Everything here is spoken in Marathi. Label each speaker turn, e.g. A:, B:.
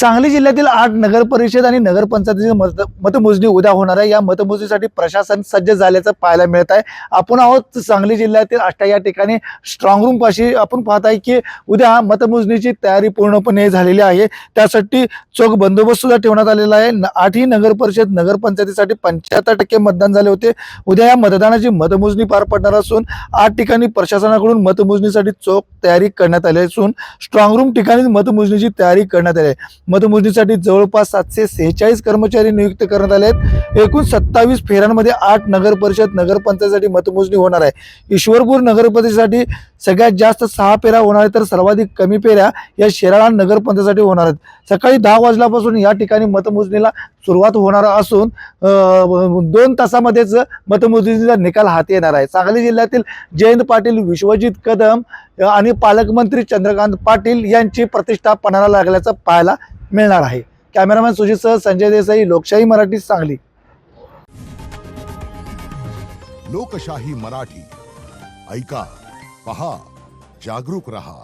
A: सांगली जिल्ह्यातील 8 नगर परिषद आणि नगरपंचायतीची मतमोजणी उद्या होणार आहे। या मतमोजणीसाठी प्रशासन सज्ज झाल्याचं पाहायला मिळत आहे। आपण आहोत सांगली जिल्ह्यातील आष्टा या ठिकाणी स्ट्रॉंग रूम पाशी आपण पाहत आहे की उद्या मतमोजणीची तयारी पूर्णपणे झालेली आहे। त्यासाठी चोख बंदोबस्त सुद्धा ठेवण्यात आलेला आहे। 8ही नगर परिषद नगरपंचायतीसाठी 75% मतदान झाले होते। उद्या या मतदानाची मतमोजणी पार पडणार असून 8 ठिकाणी प्रशासनाकडून मतमोजणीसाठी चोख तयारी करण्यात आली असून स्ट्रॉंग रूम ठिकाणी मतमोजणीची तयारी करण्यात आली आहे। मतमोजणीसाठी जवळपास 746 कर्मचारी नियुक्त करण्यात आले आहेत। एकूण 27 फेऱ्यांमध्ये 8 नगर परिषद नगरपंचायतीसाठी मतमोजणी होणार आहे। ईश्वरपूर नगरपंचायतीसाठी सगळ्यात जास्त 6 फेऱ्या होणार आहेत, तर सर्वाधिक कमी फेऱ्या या शिराळा नगरपंचायतीसाठी होणार आहेत। सकाळी 10 वाजल्यापासून या ठिकाणी मतमोजणीला सुरुवात होणार असून 2 तासामध्येच मतमोजणीचा निकाल हाती येणार आहे। सांगली जिल्ह्यातील जयंत पाटील, विश्वजित कदम आणि पालकमंत्री चंद्रकांत पाटील यांची प्रतिष्ठा पणाला लागल्याचं पाहायला मिळणार आहे। कॅमेरामॅन सुजित सह संजय देसाई, लोकशाही मराठी, सांगली।
B: लोकशाही मराठी ऐका, पहा, जागरूक रहा।